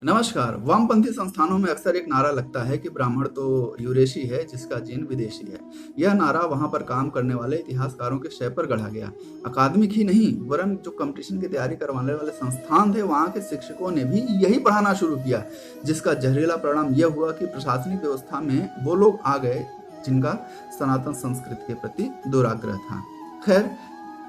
नमस्कार। वामपंथी संस्थानों में अक्सर एक नारा लगता है कि ब्राह्मण तो यूरेशी है जिसका जीन विदेशी है। यह नारा वहां पर काम करने वाले इतिहासकारों के शय पर गढ़ा गया। अकादमिक ही नहीं वरन जो कंपटीशन की तैयारी करवाने वाले संस्थान थे वहां के शिक्षकों ने भी यही पढ़ाना शुरू किया, जिसका जहरीला परिणाम यह हुआ कि प्रशासनिक व्यवस्था में वो लोग आ गए जिनका सनातन संस्कृति के प्रति दुराग्रह था। खैर,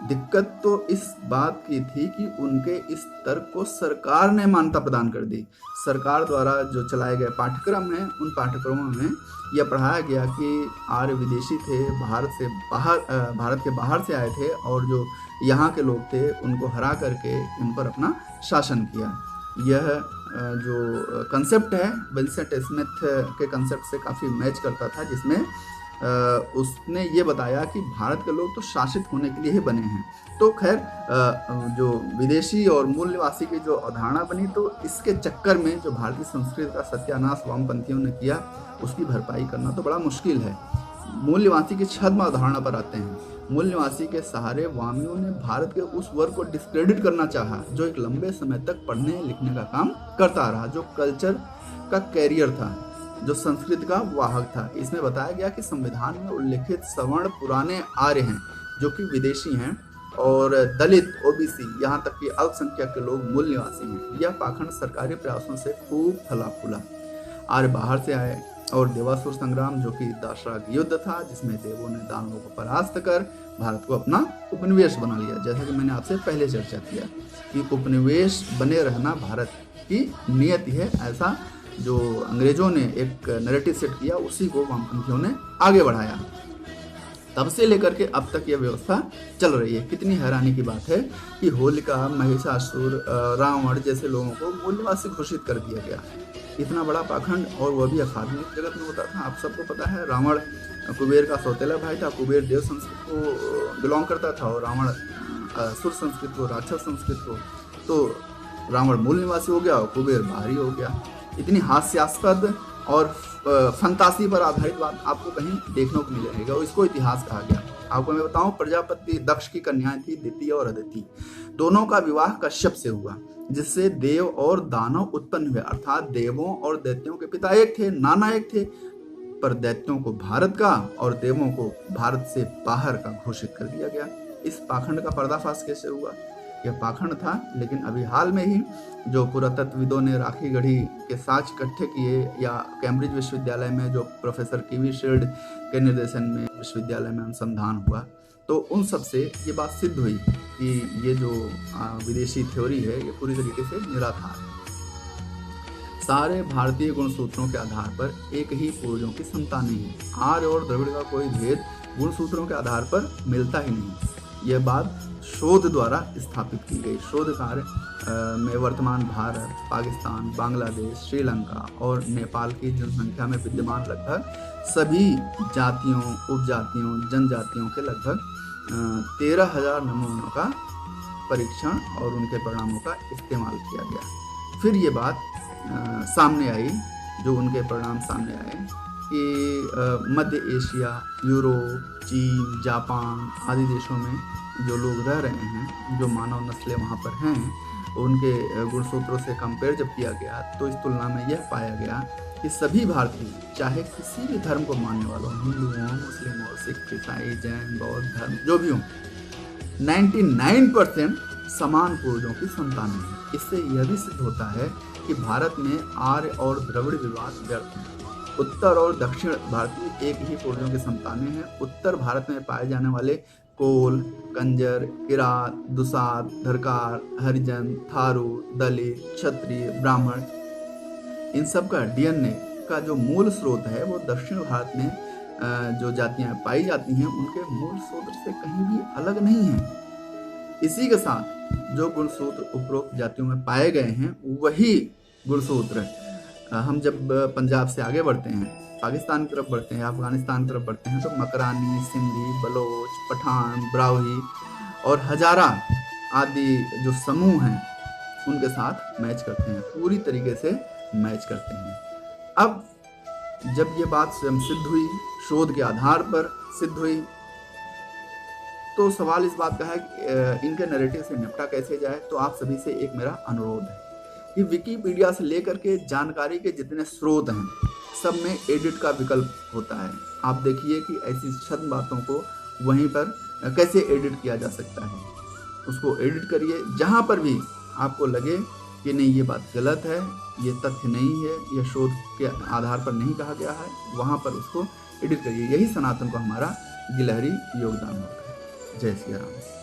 दिक्कत तो इस बात की थी कि उनके इस तर्क को सरकार ने मान्यता प्रदान कर दी। सरकार द्वारा जो चलाए गए पाठ्यक्रम हैं, उन पाठ्यक्रमों में यह पढ़ाया गया कि आर्य विदेशी थे, भारत के बाहर से आए थे और जो यहाँ के लोग थे उनको हरा करके इन पर अपना शासन किया। यह जो कंसेप्ट है विंसेंट स्मिथ के कंसेप्ट से काफ़ी मैच करता था, जिसमें उसने ये बताया कि भारत के लोग तो शासित होने के लिए ही बने हैं। तो खैर, जो विदेशी और मूल निवासी की जो अवधारणा बनी, तो इसके चक्कर में जो भारतीय संस्कृति का सत्यानाश वामपंथियों ने किया, उसकी भरपाई करना तो बड़ा मुश्किल है। मूल निवासी की छद्म अवधारणा पर आते हैं। मूल निवासी के सहारे वामियों ने भारत के उस वर्ग को डिस्क्रेडिट करना चाहा जो एक लंबे समय तक पढ़ने लिखने का काम करता रहा, जो कल्चर का कैरियर था, जो संस्कृत का वाहक था। इसमें बताया गया कि संविधान में उल्लेखित सवर्ण पुराने आर्य हैं जो कि विदेशी हैं, और दलित, ओबीसी, यहाँ तक कि अल्पसंख्यक के लोग मूल निवासी हैं। यह पाखंड सरकारी प्रयासों से खूब फला फूला। आर्य बाहर से आए और देवासुर संग्राम, जो कि दाशराग युद्ध था जिसमें देवों ने दानवों को परास्त कर भारत को अपना उपनिवेश बना लिया। जैसा कि मैंने आपसे पहले चर्चा किया कि उपनिवेश बने रहना भारत की नियति है, ऐसा जो अंग्रेजों ने एक नैरेटिव सेट किया, उसी को वामपंथियों ने आगे बढ़ाया। तब से लेकर के अब तक यह व्यवस्था चल रही है। कितनी हैरानी की बात है कि होलिका, महिषासुर, रावण जैसे लोगों को मूल निवासी घोषित कर दिया गया। इतना बड़ा पाखंड, और वह भी अकादमिक जगत में होता था। आप सबको पता है, रावण कुबेर का सौतेला भाई था। कुबेर देव संस्कृत को बिलोंग करता था और रावण सुर संस्कृत को, राक्षस संस्कृत को। तो रावण मूल निवासी हो गया और कुबेर बाहरी हो गया। इतनी हास्यास्पद और फंतासी पर आधारित बात आपको कहीं देखने को मिल जाएगा, और इसको इतिहास कहा गया। आपको मैं बताऊं, प्रजापति दक्ष की कन्याएं थी दिति और अदिति। दोनों का विवाह कश्यप से हुआ, जिससे देव और दानव उत्पन्न हुए। अर्थात देवों और दैत्यों के पिता एक थे, नाना एक थे, पर दैत्यों को भारत का और देवों को भारत से बाहर का घोषित कर दिया गया। इस पाखंड का पर्दाफाश कैसे हुआ? यह पाखंड था, लेकिन अभी हाल में ही जो पुरातत्वविदों ने राखी गढ़ी के साक्ष्य इकट्ठे किए, या कैम्ब्रिज विश्वविद्यालय में जो प्रोफेसर कीवी शील्ड के निर्देशन में विश्वविद्यालय में अनुसंधान हुआ, तो उन सब से ये बात सिद्ध हुई कि ये जो विदेशी थ्योरी है ये पूरी तरीके से निराधार है। सारे भारतीय गुणसूत्रों के आधार पर एक ही पूर्वजों की संतानें हैं। आर्य और द्रविड़ का कोई भेद गुणसूत्रों के आधार पर मिलता ही नहीं। यह बात शोध द्वारा स्थापित की गई। शोध कार्य में वर्तमान भारत, पाकिस्तान, बांग्लादेश, श्रीलंका और नेपाल की जनसंख्या में विद्यमान लगभग सभी जातियों, उपजातियों, जनजातियों के लगभग 13,000 नमूनों का परीक्षण और उनके परिणामों का इस्तेमाल किया गया। फिर ये बात सामने आई, जो उनके परिणाम सामने आए कि मध्य एशिया, यूरोप, चीन, जापान आदि देशों में जो लोग रह रहे हैं, जो मानव नस्लें वहाँ पर हैं, उनके गुणसूत्रों से कंपेयर जब किया गया तो इस तुलना में यह पाया गया कि सभी भारतीय, चाहे किसी भी धर्म को मानने वालों, हिंदू हों, मुस्लिम हो, सिख, ईसाई, जैन, बौद्ध धर्म जो भी हों, 99% समान पूर्वजों की संतानें हैं। इससे यह भी सिद्ध होता है कि भारत में आर्य और द्रविड़ विवाद व्यर्थ है। उत्तर और दक्षिण भारतीय एक ही पूर्वजों की संतानें हैं। उत्तर भारत में पाए जाने वाले कोल, कंजर, किरात, दुसात, धरकार, हरिजन, थारू, दलित, क्षत्रिय, ब्राह्मण, इन सब का डीएनए का जो मूल स्रोत है वो दक्षिण भारत में जो जातियां पाई जाती हैं उनके मूल स्रोत से कहीं भी अलग नहीं है। इसी के साथ जो गुणसूत्र उपरोक्त जातियों में पाए गए हैं वही गुणसूत्र हम जब पंजाब से आगे बढ़ते हैं, पाकिस्तान की तरफ बढ़ते हैं, अफगानिस्तान की तरफ बढ़ते हैं, तो मकरानी, सिंधी, बलोच, पठान, ब्राह्वी और हजारा आदि जो समूह हैं उनके साथ मैच करते हैं, पूरी तरीके से मैच करते हैं। अब जब ये बात स्वयं सिद्ध हुई, शोध के आधार पर सिद्ध हुई, तो सवाल इस बात का है कि इनके नैरेटिव से निपटा कैसे जाए। तो आप सभी से एक मेरा अनुरोध है कि विकिपीडिया से लेकर के जानकारी के जितने स्रोत हैं सब में एडिट का विकल्प होता है। आप देखिए कि ऐसी छद्म बातों को वहीं पर कैसे एडिट किया जा सकता है। उसको एडिट करिए, जहाँ पर भी आपको लगे कि नहीं ये बात गलत है, ये तथ्य नहीं है, यह शोध के आधार पर नहीं कहा गया है, वहाँ पर उसको एडिट करिए। यही सनातन को हमारा गिलहरी योगदान होता है। जय श्री राम।